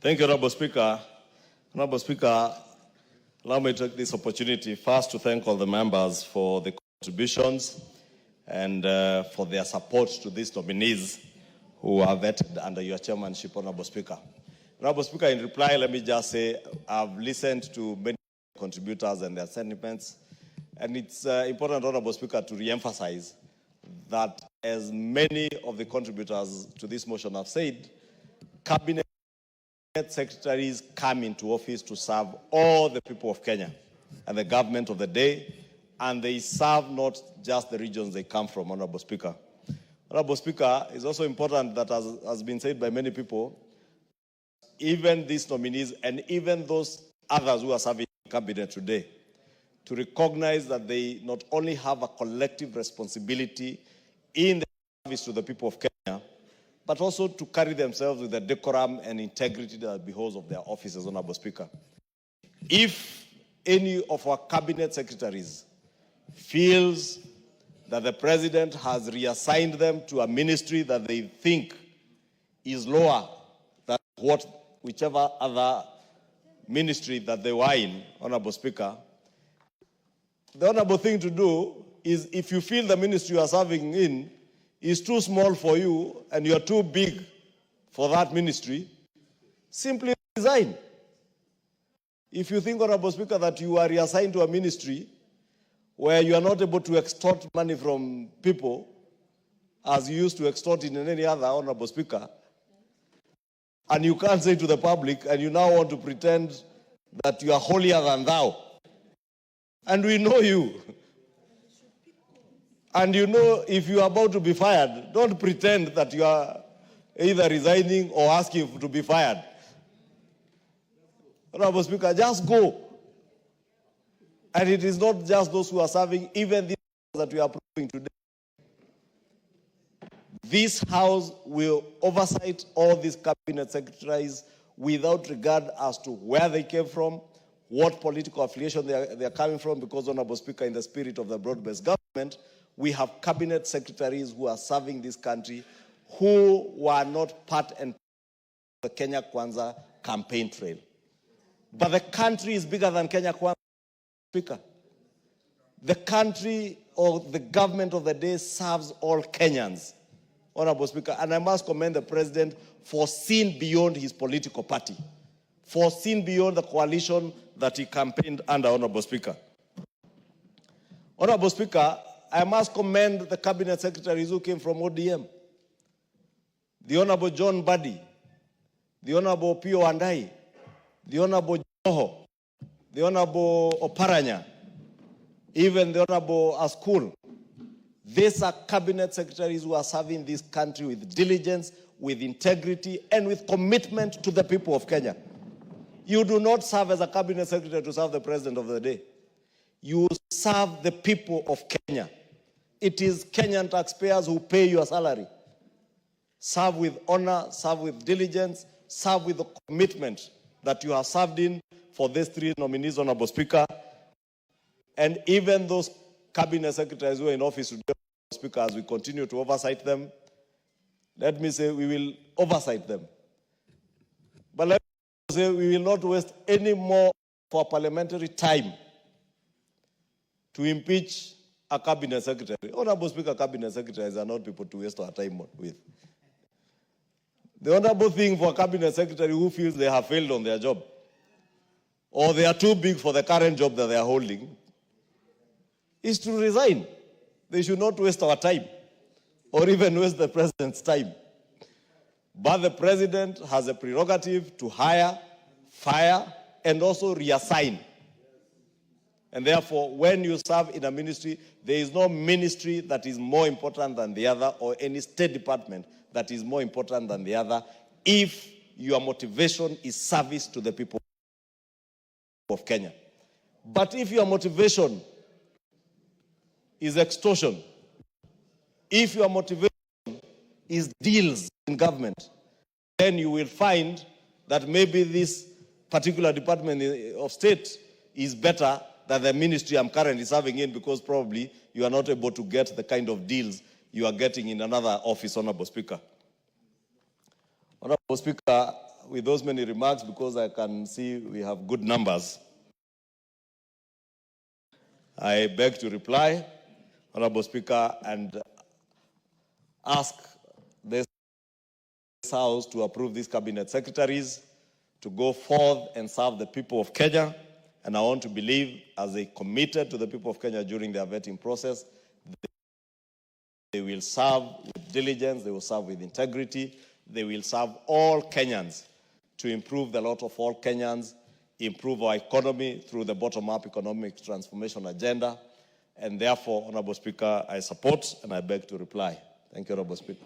Thank you, Honorable Speaker. Honorable Speaker, allow me to take this opportunity first to thank all the members for the contributions and for their support to these nominees who are vetted under your chairmanship, Honorable Speaker. Honorable Speaker, in reply, let me just say I've listened to many contributors and their sentiments, and it's important, Honorable Speaker, to re-emphasize that as many of the contributors to this motion have said, Cabinet secretaries come into office to serve all the people of Kenya and the government of the day, and they serve not just the regions they come from, Honorable Speaker. Honorable Speaker, it's also important that, as has been said by many people, even these nominees and even those others who are serving in cabinet today, to recognize that they not only have a collective responsibility in the service to the people of Kenya, but also to carry themselves with the decorum and integrity that behoves of their offices, Honorable Speaker. If any of our cabinet secretaries feels that the president has reassigned them to a ministry that they think is lower than whichever other ministry that they were in, Honorable Speaker, the honorable thing to do is, if you feel the ministry you are serving in is too small for you and you are too big for that ministry, simply resign. If you think, Honorable Speaker, that you are reassigned to a ministry where you are not able to extort money from people as you used to extort in any other, Honorable Speaker, and you can't say to the public, and you now want to pretend that you are holier than thou, and we know you, and you know if you are about to be fired, don't pretend that you are either resigning or asking to be fired. Honorable Speaker, just go. And it is not just those who are serving, even these that we are approving today. This House will oversight all these cabinet secretaries without regard as to where they came from, what political affiliation they are coming from, because, Honorable Speaker, in the spirit of the broad-based government, we have cabinet secretaries who are serving this country who were not part and parcel of the Kenya Kwanza campaign trail. But the country is bigger than Kenya Kwanza, Speaker. The country or the government of the day serves all Kenyans, Honorable Speaker. And I must commend the President for seeing beyond his political party, for seeing beyond the coalition that he campaigned under, Honorable Speaker. Honorable Speaker, I must commend the cabinet secretaries who came from ODM. The Honorable John Buddy, the Honorable Pio Andai, the Honorable Joho, the Honorable Oparanya, even the Honorable Askul. These are cabinet secretaries who are serving this country with diligence, with integrity, and with commitment to the people of Kenya. You do not serve as a cabinet secretary to serve the president of the day. You serve the people of Kenya. It is Kenyan taxpayers who pay your salary. Serve with honor, serve with diligence, serve with the commitment that you have served in for these three nominees, Honorable Speaker. And even those cabinet secretaries who are in office today, Honorable Speaker, as we continue to oversight them, let me say we will oversight them. But let me say we will not waste any more for parliamentary time to impeach a cabinet secretary. Honorable Speaker, cabinet secretaries are not people to waste our time with. The honorable thing for a cabinet secretary who feels they have failed on their job, or they are too big for the current job that they are holding, is to resign. They should not waste our time, or even waste the president's time. But the president has a prerogative to hire, fire, and also reassign. And therefore, when you serve in a ministry, there is no ministry that is more important than the other, or any state department that is more important than the other, if your motivation is service to the people of Kenya. But if your motivation is extortion, if your motivation is deals in government, then you will find that maybe this particular department of state is better than the ministry I'm currently serving in, because probably you are not able to get the kind of deals you are getting in another office, Honorable Speaker. Honorable Speaker, with those many remarks, because I can see we have good numbers, I beg to reply, Honorable Speaker, and ask this House to approve these cabinet secretaries to go forth and serve the people of Kenya. And I want to believe, as they committed to the people of Kenya during their vetting process, they will serve with diligence, they will serve with integrity, they will serve all Kenyans to improve the lot of all Kenyans, improve our economy through the bottom-up economic transformation agenda. And therefore, Honorable Speaker, I support and I beg to reply. Thank you, Honorable Speaker.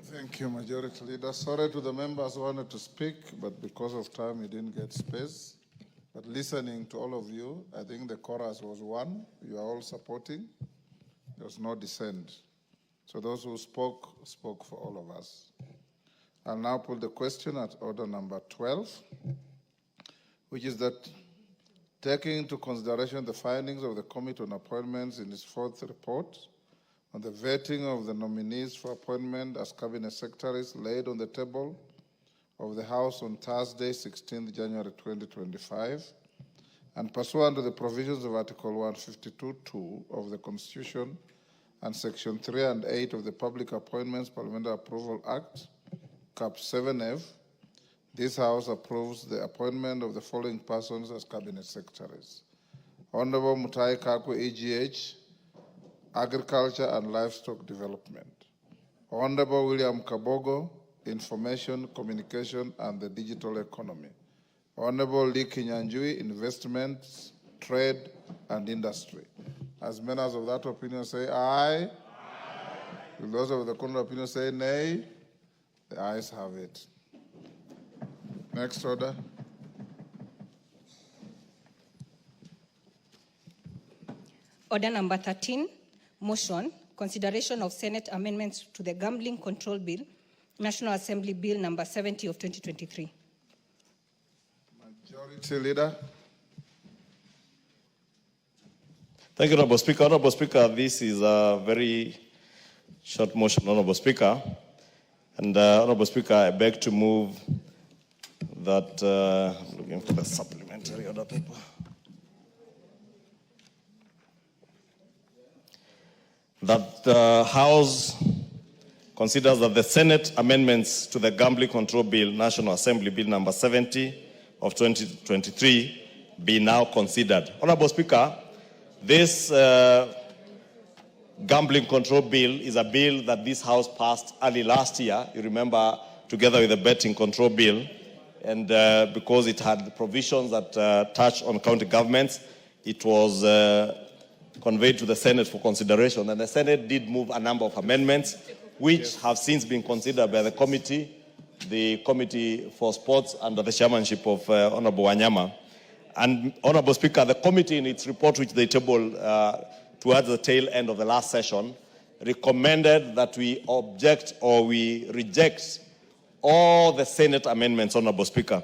Thank you, Majority Leader. Sorry to the members who wanted to speak, but because of time, you didn't get space. But listening to all of you, I think the chorus was one. You are all supporting. There was no dissent. So those who spoke, spoke for all of us. I'll now put the question at order number 12, which is that taking into consideration the findings of the Committee on Appointments in its fourth report on the vetting of the nominees for appointment as cabinet secretaries laid on the table of the House on Thursday, 16th January 2025, and pursuant to the provisions of Article 152(2) of the Constitution and Section 3 and 8 of the Public Appointments Parliamentary Approval Act, Cap 7F, this House approves the appointment of the following persons as cabinet secretaries: Honorable Mutahi Kagwe, EGH, Agriculture and Livestock Development; Honorable William Kabogo, Information, Communication and the Digital Economy; Honorable Lee Kinyanjui, Investments, Trade and Industry. As members of that opinion say aye. Aye. Will those of the contrary opinion say nay? The ayes have it. Next order. Order number 13, motion, consideration of Senate amendments to the Gambling Control Bill, National Assembly Bill number 70 of 2023. Majority Leader. Thank you, Honorable Speaker. Honorable Speaker, this is a very short motion, Honorable Speaker. And Honorable Speaker, I beg to move that, I'm looking for the supplementary order paper. That the House considers that the Senate amendments to the Gambling Control Bill, National Assembly Bill number 70 of 2023 be now considered. Honorable Speaker, this Gambling Control Bill is a bill that this House passed early last year, you remember, together with the Betting Control Bill. And because it had provisions that touch on county governments, it was conveyed to the Senate for consideration. And the Senate did move a number of amendments, which have since been considered by the Committee for Sports under the chairmanship of Honorable Wanyama. And Honorable Speaker, the committee in its report, which they tabled towards the tail end of the last session, recommended that we object or we reject all the Senate amendments, Honorable Speaker.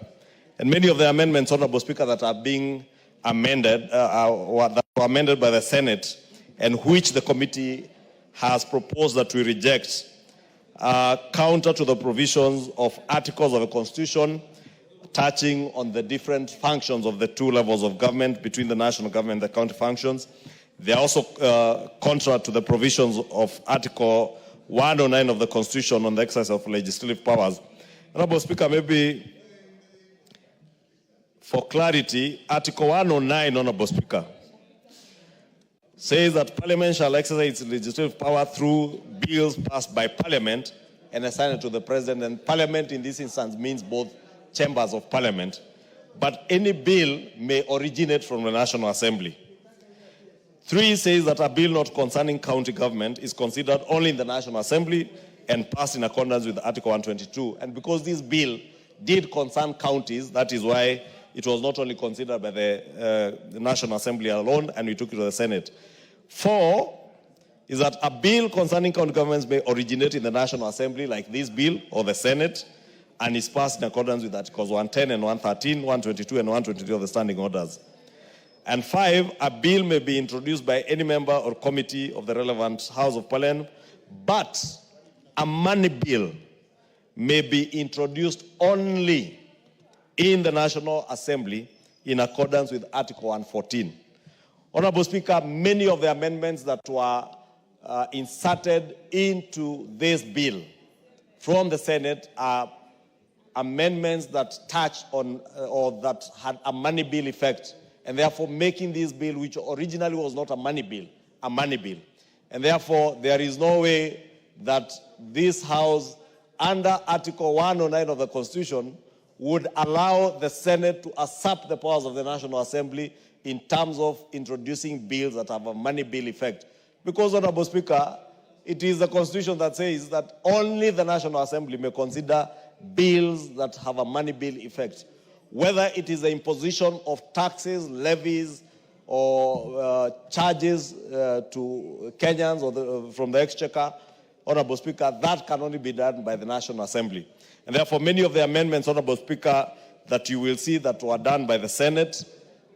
And many of the amendments, Honorable Speaker, that are being amended, that were amended by the Senate, and which the committee has proposed that we reject, counter to the provisions of articles of the Constitution touching on the different functions of the two levels of government between the national government and the county functions. They are also contrary to the provisions of Article 109 of the Constitution on the exercise of legislative powers. Honorable Speaker, maybe for clarity, Article 109, Honorable Speaker, says that Parliament shall exercise its legislative power through bills passed by Parliament and assigned to the President. And Parliament in this instance means both chambers of Parliament. But any bill may originate from the National Assembly. 3 says that a bill not concerning county government is considered only in the National Assembly and passed in accordance with Article 122. And because this bill did concern counties, that is why it was not only considered by the National Assembly alone, and we took it to the Senate. 4 is that a bill concerning county governments may originate in the National Assembly, like this bill, or the Senate, and is passed in accordance with Articles 110 and 113, 122 and 123 of the standing orders. And 5, a bill may be introduced by any member or committee of the relevant House of Parliament, but a money bill may be introduced only in the National Assembly in accordance with Article 114. Honorable Speaker, many of the amendments that were inserted into this bill from the Senate are amendments that touch on or that had a money bill effect, and therefore making this bill, which originally was not a money bill, a money bill. And therefore, there is no way that this House, under Article 109 of the Constitution, would allow the Senate to usurp the powers of the National Assembly in terms of introducing bills that have a money bill effect. Because, Honorable Speaker, it is the Constitution that says that only the National Assembly may consider bills that have a money bill effect. Whether it is the imposition of taxes, levies, or charges to Kenyans or from the Exchequer, Honorable Speaker, that can only be done by the National Assembly. And therefore, many of the amendments, Honorable Speaker, that you will see that were done by the Senate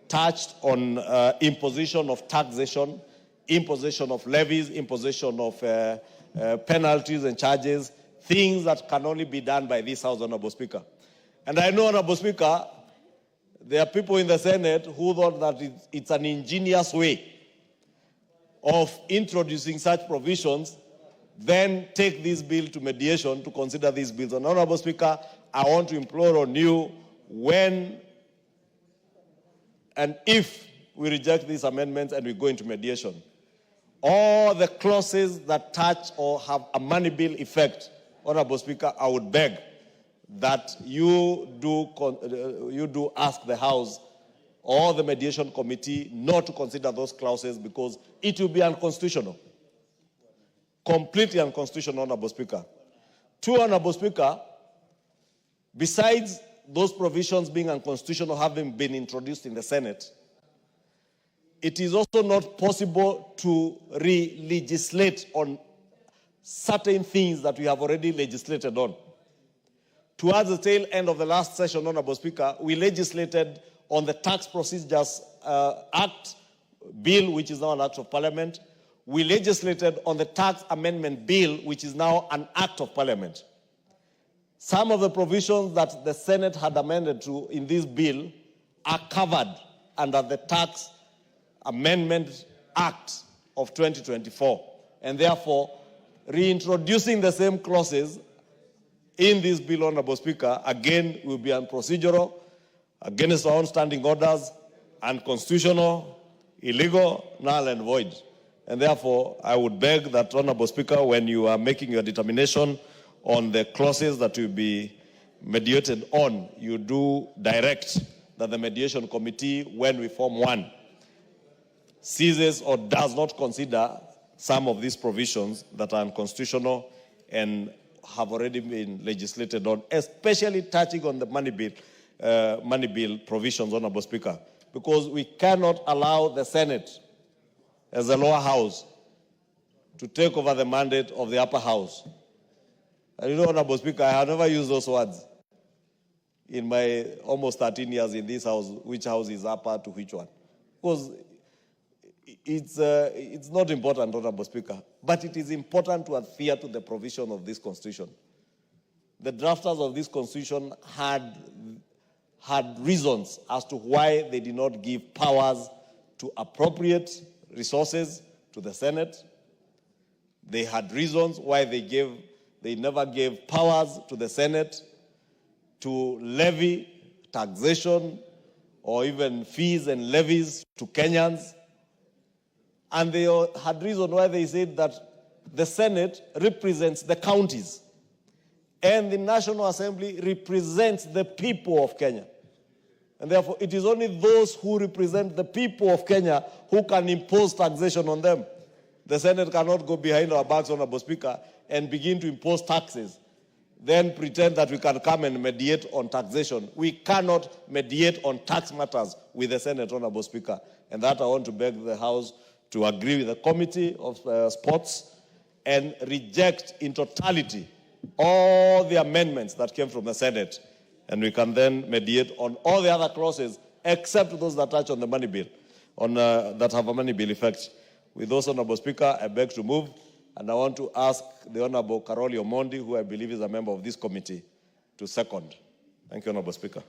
touched on imposition of taxation, imposition of levies, imposition of penalties and charges, things that can only be done by this House, Honorable Speaker. And I know, Honorable Speaker, there are people in the Senate who thought that it's an ingenious way of introducing such provisions, then take this bill to mediation to consider these bills. And Honorable Speaker, I want to implore on you, when and if we reject these amendments and we go into mediation, all the clauses that touch or have a money bill effect, Honorable Speaker, I would beg that you do ask the House or the mediation committee not to consider those clauses, because it will be unconstitutional. Completely unconstitutional, Honorable Speaker. Two, Honorable Speaker, besides those provisions being unconstitutional having been introduced in the Senate, it is also not possible to re-legislate on certain things that we have already legislated on. Towards the tail end of the last session, Honorable Speaker, we legislated on the Tax Procedures Act bill, which is now an act of parliament. We legislated on the Tax Amendment Bill, which is now an act of parliament. Some of the provisions that the Senate had amended to in this bill are covered under the Tax Amendment Act of 2024. And therefore, reintroducing the same clauses in this bill, Honorable Speaker, again, will be unprocedural, against our own standing orders, unconstitutional, illegal, null and void. And therefore, I would beg that, Honorable Speaker, when you are making your determination on the clauses that will be mediated on, you do direct that the mediation committee, when we form one, ceases or does not consider some of these provisions that are unconstitutional and have already been legislated on, especially touching on the money bill provisions, Honorable Speaker, because we cannot allow the Senate, as a lower house, to take over the mandate of the upper house. And you know, Honorable Speaker, I have never used those words in my almost 13 years in this house, which house is upper to which one. Because it's not important, Honorable Speaker, but it is important to adhere to the provision of this Constitution. The drafters of this Constitution had reasons as to why they did not give powers to appropriate resources to the Senate. They had reasons why they never gave powers to the Senate to levy taxation or even fees and levies to Kenyans. And they had reason why they said that the Senate represents the counties and the National Assembly represents the people of Kenya. And therefore, it is only those who represent the people of Kenya who can impose taxation on them. The Senate cannot go behind our backs, Honorable Speaker, and begin to impose taxes, then pretend that we can come and mediate on taxation. We cannot mediate on tax matters with the Senate, Honorable Speaker. And that I want to beg the House to agree with the Committee of Sports and reject in totality all the amendments that came from the Senate. And we can then mediate on all the other clauses except those that touch on the money bill, that have a money bill effect. With those, Honorable Speaker, I beg to move, and I want to ask the Honorable Karoli Omondi, who I believe is a member of this committee, to second. Thank you, Honorable Speaker.